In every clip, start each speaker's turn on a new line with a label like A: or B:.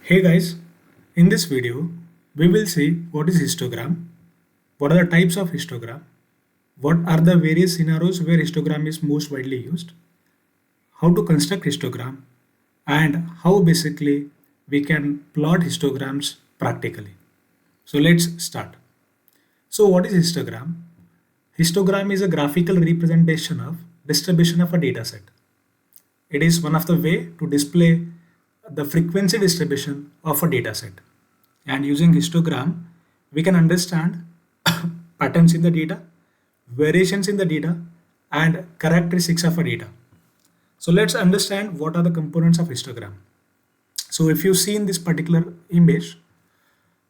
A: Hey guys, in this video, we will see what is histogram, what are the types of histogram, what are the various scenarios where histogram is most widely used, how to construct histogram, and how basically we can plot histograms practically. So let's start. So what is histogram? Histogram is a graphical representation of distribution of a data set. It is one of the way to display the frequency distribution of a data set. And using histogram, we can understand patterns in the data, variations in the data, and characteristics of a data. So let's understand what are the components of histogram. So if you see in this particular image,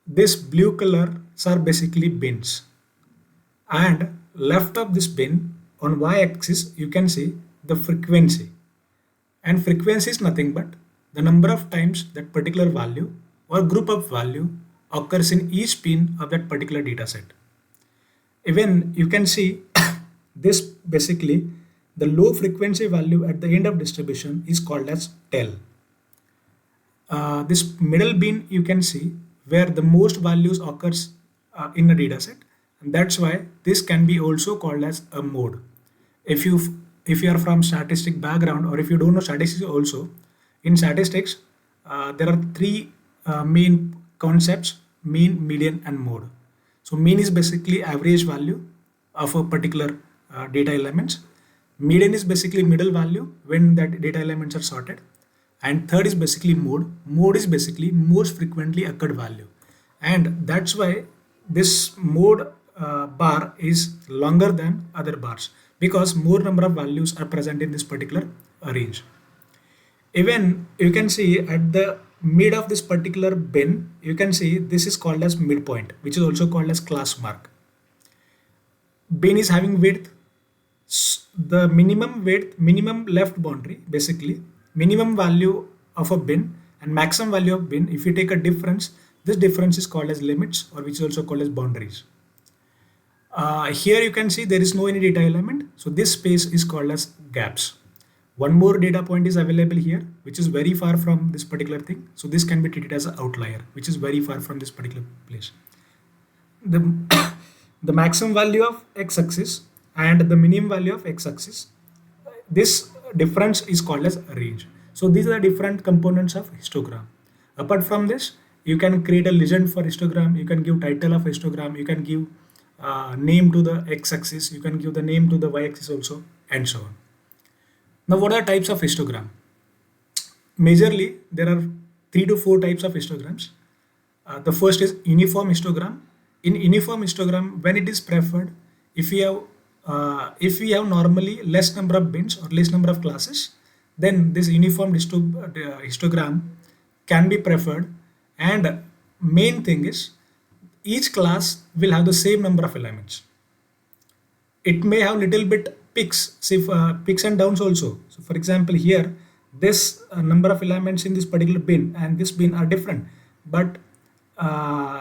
A: this blue colors are basically bins. And left of this bin on y-axis, you can see the frequency. And frequency is nothing but the number of times that particular value or group of value occurs in each pin of that particular data set. Even you can see this basically the low frequency value at the end of distribution is called as tail. This middle bin you can see where the most values occurs in a data set, and that's why this can be also called as a mode. If you are from statistic background, or if you don't know statistics also, in statistics there are three main concepts: mean, median, and mode. So mean is basically average value of a particular data elements. Median is basically middle value when that data elements are sorted. And third is basically mode. Mode is basically most frequently occurred value. And that's why this mode bar is longer than other bars, because more number of values are present in this particular range. Even you can see at the mid of this particular bin, you can see this is called as midpoint, which is also called as class mark. Bin is having width, the minimum width, minimum left boundary, basically minimum value of a bin and maximum value of bin. If you take a difference, this difference is called as limits, or which is also called as boundaries. Here you can see there is no any data element, so this space is called as gaps. One more data point is available here, which is very far from this particular thing. So this can be treated as an outlier, which is very far from this particular place. The, the maximum value of x-axis and the minimum value of x-axis, this difference is called as a range. So these are the different components of histogram. Apart from this, you can create a legend for histogram. You can give title of histogram. You can give name to the x-axis. You can give the name to the y-axis also, and so on. Now, what are types of histogram? Majorly, there are 3 to 4 types of histograms. The first is uniform histogram. In uniform histogram, when it is preferred, if we have normally less number of bins or less number of classes, then this uniform histogram can be preferred. And main thing is each class will have the same number of elements. It may have little bit peaks, say peaks and downs also. So for example, here this number of elements in this particular bin and this bin are different, but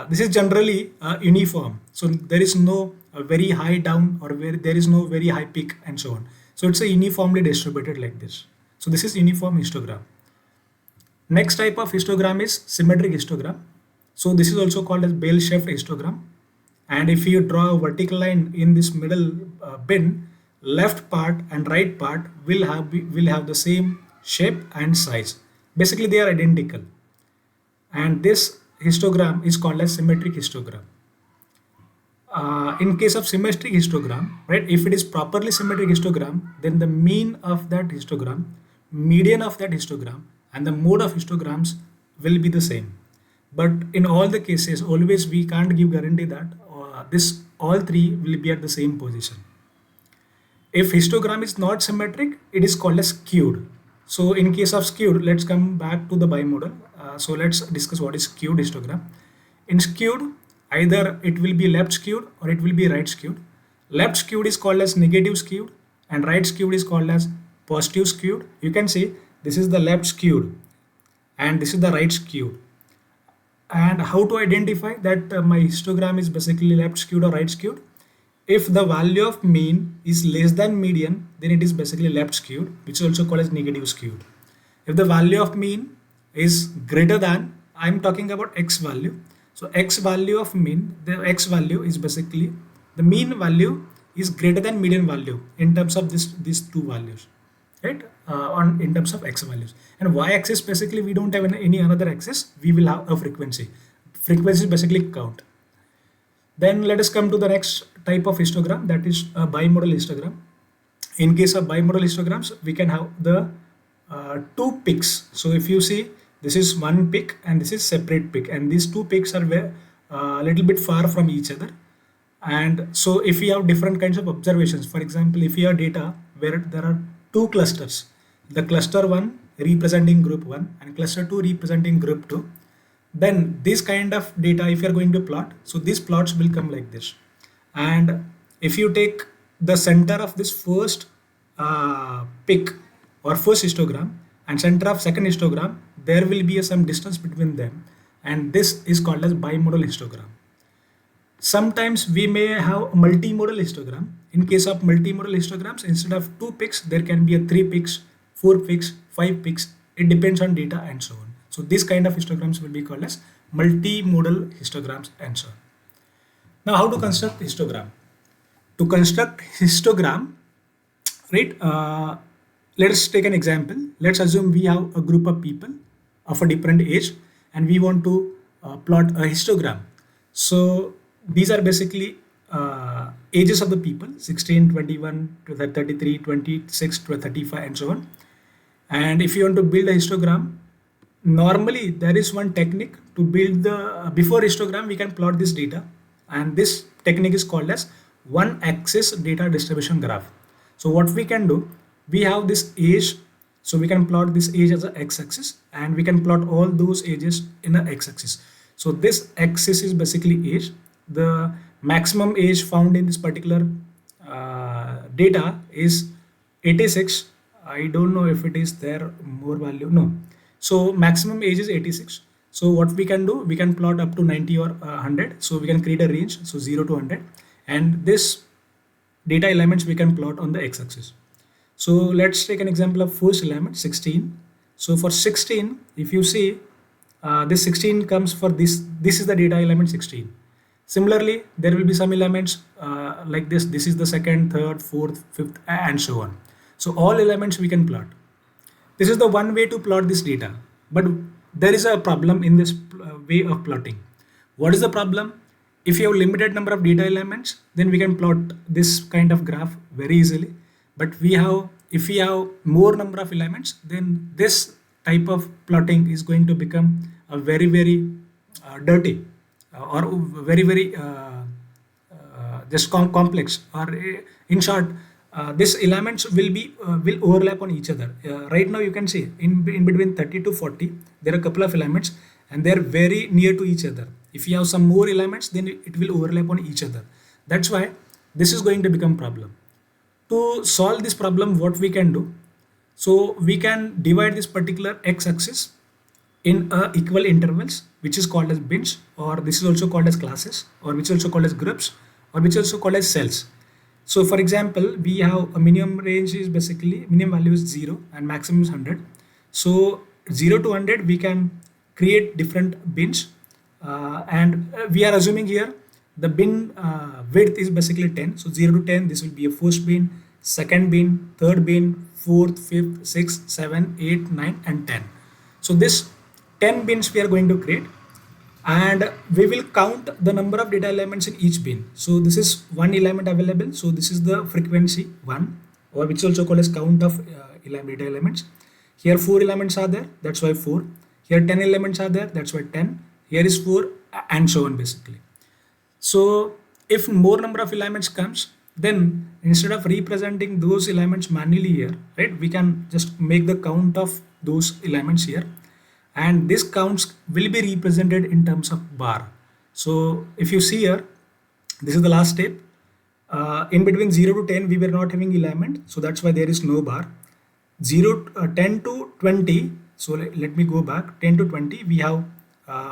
A: this is generally uniform. So there is no very high down, or where there is no very high peak, and so on. So it's a uniformly distributed like this. So this is uniform histogram. Next type of histogram is symmetric histogram. So this is also called as bell-shaped histogram. And if you draw a vertical line in this middle bin, left part and right part will have the same shape and size. Basically, they are identical. And this histogram is called as symmetric histogram. In case of symmetric histogram, right, if it is properly symmetric histogram, then the mean of that histogram, median of that histogram, and the mode of histograms will be the same. But in all the cases, always we can't give guarantee that this all three will be at the same position. If histogram is not symmetric, it is called as skewed. So in case of skewed, let's come back to the bimodal. So let's discuss what is skewed histogram. In skewed, either it will be left skewed or it will be right skewed. Left skewed is called as negative skewed, and right skewed is called as positive skewed. You can see this is the left skewed and this is the right skewed. And how to identify that my histogram is basically left skewed or right skewed? If the value of mean is less than median, then it is basically left skewed, which is also called as negative skewed. If the value of mean is greater than I'm talking about x value. So x value of mean, the x value is basically the mean value is greater than median value in terms of these two values, right? On in terms of x values, and y axis basically we don't have any another axis. We will have a frequency. Frequency is basically count. Then let us come to the next type of histogram, that is a bimodal histogram. In case of bimodal histograms, we can have the two peaks. So if you see, this is one peak and this is separate peak, and these two peaks are a little bit far from each other. And so if we have different kinds of observations, for example, if you have data where there are two clusters, the cluster 1 representing group 1 and cluster 2 representing group 2, then this kind of data, if you are going to plot, so these plots will come like this. And if you take the center of this first peak or first histogram and center of second histogram, there will be some distance between them, and this is called as bimodal histogram. Sometimes we may have a multimodal histogram. In case of multimodal histograms, instead of two peaks, there can be a 3 peaks, 4 peaks, 5 peaks. It depends on data and so on. So this kind of histograms will be called as multimodal histograms and so on. Now, how to construct histogram? To construct histogram, right? Let us take an example. Let's assume we have a group of people of a different age, and we want to plot a histogram. So these are basically ages of the people: 16, 21, 33, 26, 35, and so on. And if you want to build a histogram, normally there is one technique to build the before histogram. We can plot this data, and this technique is called as one axis data distribution graph. So what we can do, we have this age, so we can plot this age as an x-axis, and we can plot all those ages in an x-axis. So this axis is basically age. The maximum age found in this particular data is 86. I don't know if it is there more value. No. So maximum age is 86. So what we can do, we can plot up to 90 or 100. So we can create a range, so 0 to 100. And this data elements we can plot on the x-axis. So let's take an example of first element, 16. So for 16, if you see, this 16 comes for this is the data element 16. Similarly, there will be some elements like this. This is the second, third, fourth, fifth, and so on. So all elements we can plot. This is the one way to plot this data. But there is a problem in this way of plotting. What is the problem? If you have limited number of data elements, then we can plot this kind of graph very easily. But if we have more number of elements, then this type of plotting is going to become a very, very dirty or very, very just complex, or in short, these elements will overlap on each other. Right now you can see in between 30 to 40, there are a couple of elements and they are very near to each other. If you have some more elements, then it will overlap on each other. That's why this is going to become problem. To solve this problem, what we can do, so we can divide this particular x-axis in equal intervals, which is called as bins, or this is also called as classes, or which is also called as groups, or which is also called as cells. So for example, we have a minimum range is basically minimum value is 0 and maximum is 100. So 0 to 100 we can create different bins, and we are assuming here the bin width is basically 10. So 0 to 10, this will be a first bin, second bin, third bin, fourth, fifth, sixth, 7, 8, 9, and 10. So this 10 bins we are going to create, and we will count the number of data elements in each bin. So this is one element available. So this is the frequency 1, or which is also called as count of data elements. Here 4 elements are there, that's why 4. Here 10 elements are there, that's why 10. Here is 4, and so on basically. So if more number of elements comes, then instead of representing those elements manually here, right, we can just make the count of those elements here, and this counts will be represented in terms of bar. So if you see here, this is the last step. In between 0 to 10 we were not having element, so that's why there is no bar. 10 to 20, so let me go back. 10 to 20 we have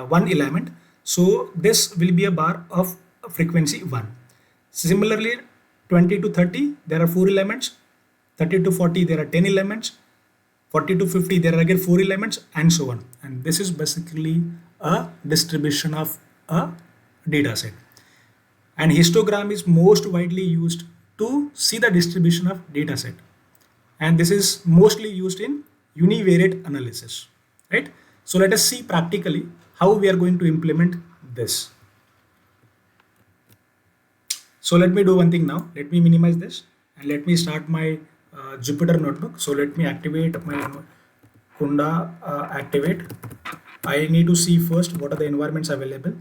A: one element, so this will be a bar of frequency 1. Similarly, 20 to 30 there are 4 elements. 30 to 40 there are 10 elements. 40 to 50, there are again 4 elements and so on. And this is basically a distribution of a data set. And histogram is most widely used to see the distribution of data set. And this is mostly used in univariate analysis, right? So let us see practically how we are going to implement this. So let me do one thing now. Let me minimize this and let me start my Jupyter notebook. So let me activate my Kunda activate. I need to see first what are the environments available.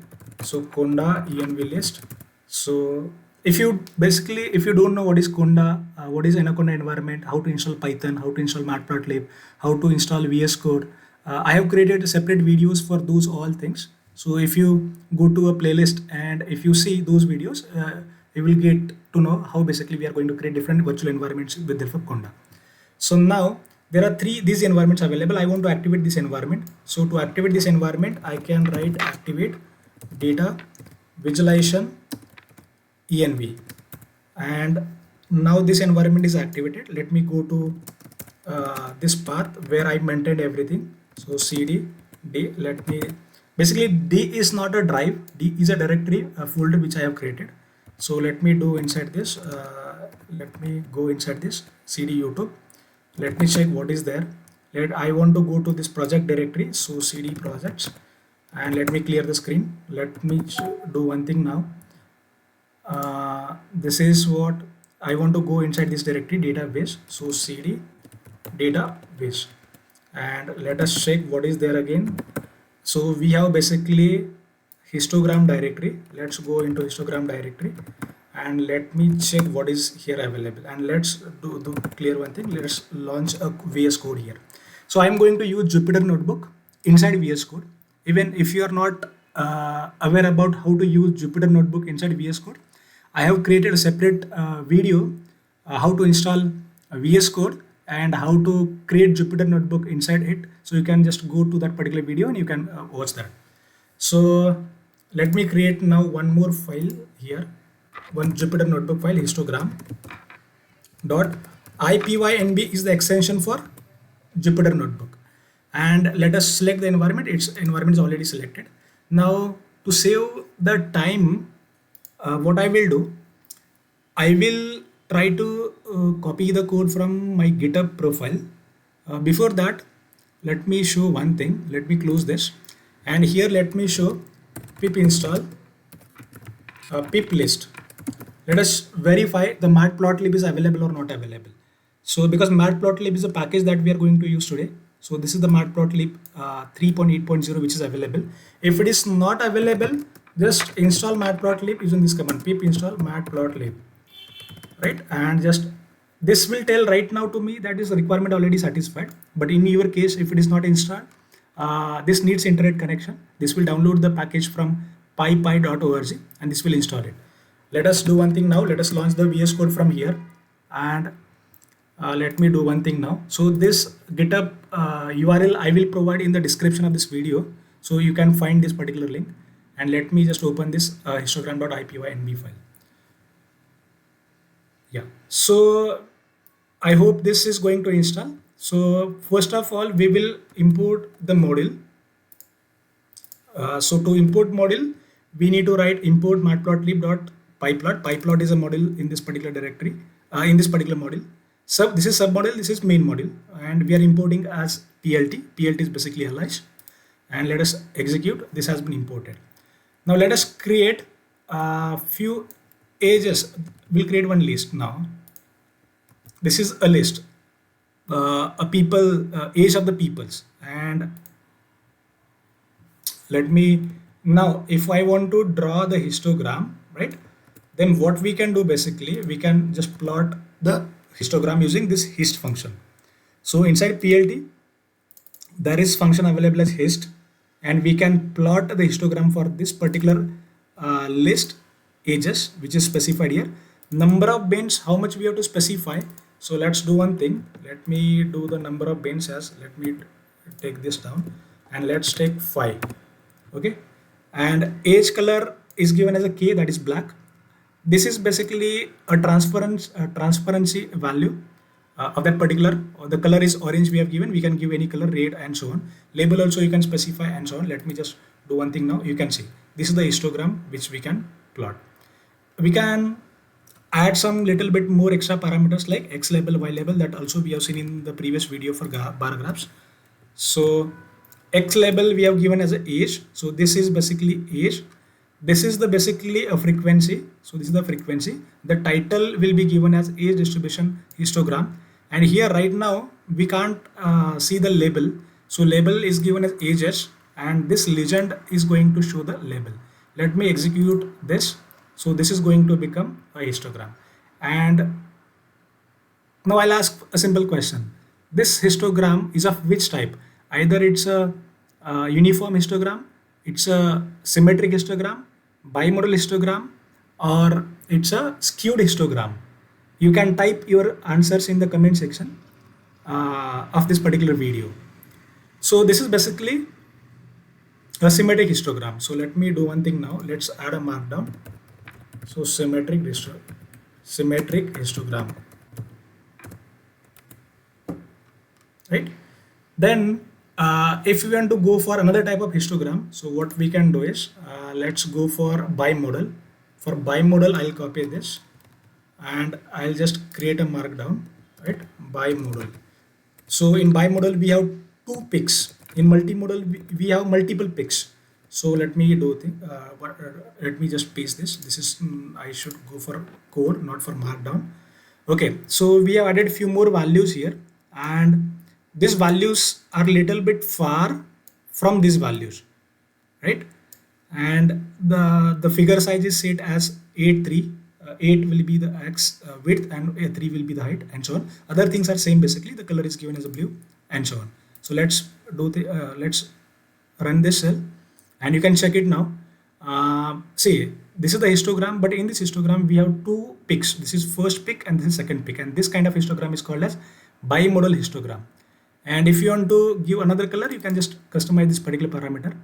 A: So Kunda env list. So if you don't know what is Kunda, what is Anaconda environment, how to install Python, how to install Matplotlib, how to install VS Code, I have created separate videos for those all things. So if you go to a playlist and if you see those videos, you will get to know how basically we are going to create different virtual environments with the help of Conda. So now there are these environments available. I want to activate this environment. So to activate this environment, I can write activate data visualization env, and now this environment is activated. Let me go to this path where I maintained everything. So cd d, let me basically d is not a drive, d is a directory, a folder which I have created. So let me do inside this, let me go inside this cd YouTube. Let me check what is there. I want to go to this project directory, so cd projects, and let me clear the screen. Let me do one thing now. This is what I want to go inside this directory, database. So cd database, and let us check what is there again. So we have basically histogram directory. Let's go into histogram directory and let me check what is here available, and let's do clear one thing. Let's launch a VS Code here. So I'm going to use Jupyter notebook inside VS Code. Even if you are not aware about how to use Jupyter notebook inside VS Code, I have created a separate video how to install VS Code and how to create Jupyter notebook inside it. So you can just go to that particular video and you can watch that. So let me create now one more file here, one Jupyter notebook file, histogram dot ipynb is the extension for Jupyter notebook, and let us select the environment. Its environment is already selected. Now to save the time, what I will do, I will try to copy the code from my GitHub profile. Before that, let me show one thing. Let me close this, and here let me show pip install pip list. Let us verify the Matplotlib is available or not available. So because Matplotlib is a package that we are going to use today. So this is the Matplotlib 3.8.0 which is available. If it is not available, just install Matplotlib using this command pip install Matplotlib, right? And just this will tell right now to me that is the requirement already satisfied. But in your case, if it is not installed, this needs internet connection. This will download the package from pypy.org and this will install it. Let us do one thing now. Let us launch the VS Code from here, and let me do one thing now. So this GitHub URL I will provide in the description of this video, so you can find this particular link. And let me just open this histogram.ipynb file. Yeah, so I hope this is going to install. So first of all, we will import the module. So to import module, we need to write import matplotlib.pyplot. Pyplot is a module in this particular directory, in this particular module. So this is submodule, this is main module, and we are importing as PLT. PLT is basically alias, and let us execute. This has been imported. Now let us create a few ages. We'll create one list now. This is a list, a people, age of the peoples, and let me now, if I want to draw the histogram, right, then what we can do basically, we can just plot the histogram using this hist function. So inside PLT, there is function available as hist, and we can plot the histogram for this particular list ages, which is specified here. Number of bins, how much we have to specify. So let's do one thing. Let me do the number of bins as, let me take this down, and let's take 5. Okay, and age color is given as a K, that is black. This is basically a transparency value. of that particular, or the color is orange we have given, we can give any color, red and so on. Label also you can specify and so on. Let me just do one thing now. You can see this is the histogram which we can plot. We can add some little bit more extra parameters like X label, Y label, that also we have seen in the previous video for bar graphs. So X label we have given as a age. So this is basically age. This is the basically a frequency. So this is the frequency. The title will be given as age distribution histogram. And here right now we can't see the label. So label is given as ages, and this legend is going to show the label. Let me execute this. So this is going to become a histogram. And now I'll ask a simple question. This histogram is of which type? Either it's a uniform histogram, it's a symmetric histogram, bimodal histogram, or it's a skewed histogram. You can type your answers in the comment section of this particular video. So this is basically a symmetric histogram. So let me do one thing now. Let's add a markdown. So symmetric histogram, right? Then if we want to go for another type of histogram, so what we can do is let's go for bimodal. For bimodal, I'll copy this and I'll just create a markdown, right? Bimodal. So in bimodal we have two picks. In multimodal we have multiple picks. So let me do let me just paste this. This is I should go for code, not for markdown. Okay, so we have added few more values here, and these values are little bit far from these values, right? And the figure size is set as 8:3. 8 will be the x width and 3 will be the height, and so on. Other things are same basically. The color is given as a blue and so on. So let's do the let's run this cell. And you can check it now. See, this is the histogram, but in this histogram we have two picks. This is first pick and this is second pick, and this kind of histogram is called as bimodal histogram. And if you want to give another color, you can just customize this particular parameter.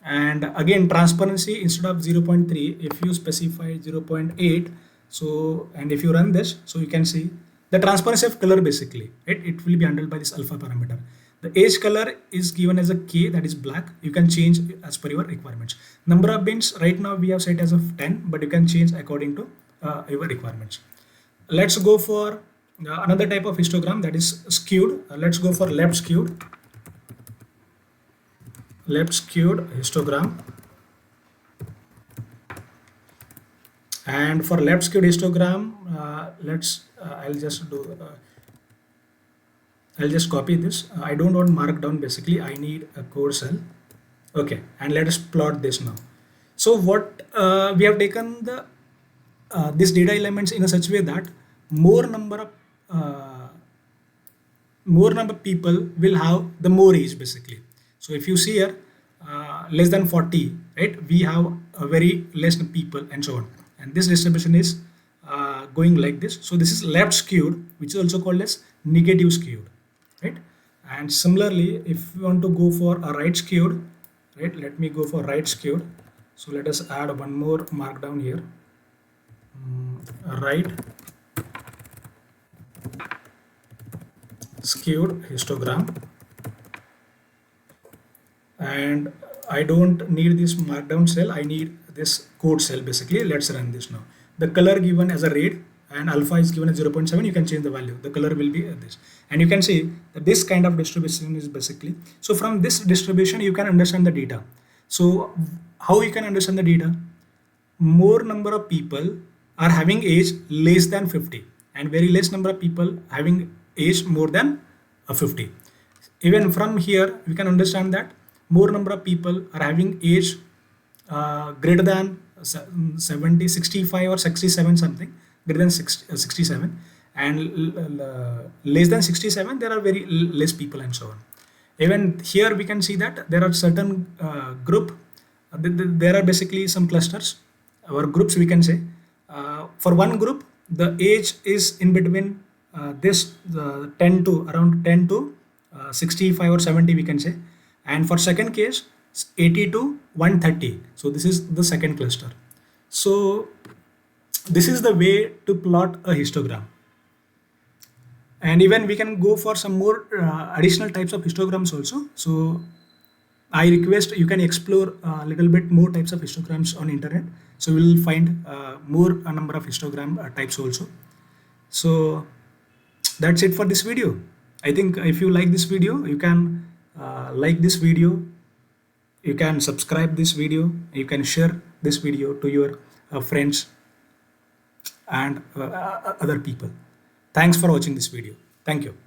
A: And again, transparency, instead of 0.3, if you specify 0.8, so, and if you run this, so you can see the transparency of color basically, right? It will be handled by this alpha parameter. The age color is given as a K, that is black. You can change as per your requirements. Number of bins right now we have set as of 10, but you can change according to your requirements. Let's go for another type of histogram, that is skewed. Let's go for left skewed histogram. And for left skewed histogram, I'll just copy this. I don't want markdown basically. I need a code cell. Okay, and let us plot this now. So what we have taken the this data elements in a such way that more number of people will have the more age basically. So if you see here less than 40, right, we have a very less people and so on. And this distribution is going like this. So this is left skewed, which is also called as negative skewed, right? And similarly, if we want to go for a right skewed, right, let me go for right skewed. So let us add one more markdown here. Right skewed histogram. And I don't need this markdown cell, I need this code cell basically. Let's run this now. The color given as a red and alpha is given as 0.7. You can change the value. The color will be this, and you can see that this kind of distribution is basically. So from this distribution you can understand the data. So how you can understand the data? More number of people are having age less than 50, and very less number of people having age more than 50. Even from here we can understand that more number of people are having age greater than 70, 65 or 67 something, greater than 67, and less than 67 there are very less people and so on. Even here we can see that there are certain group, there are basically some clusters or groups we can say. For one group the age is in between this 10 to around 10 to 65 or 70 we can say, and for second case 80 to 130. So this is the second cluster. So this is the way to plot a histogram. And even we can go for some more additional types of histograms also. So I request you can explore a little bit more types of histograms on internet. So we'll find more a number of histogram types also. So that's it for this video. I think if you like this video, you can like this video, you can subscribe this video, you can share this video to your friends and other people. Thanks for watching this video. Thank you.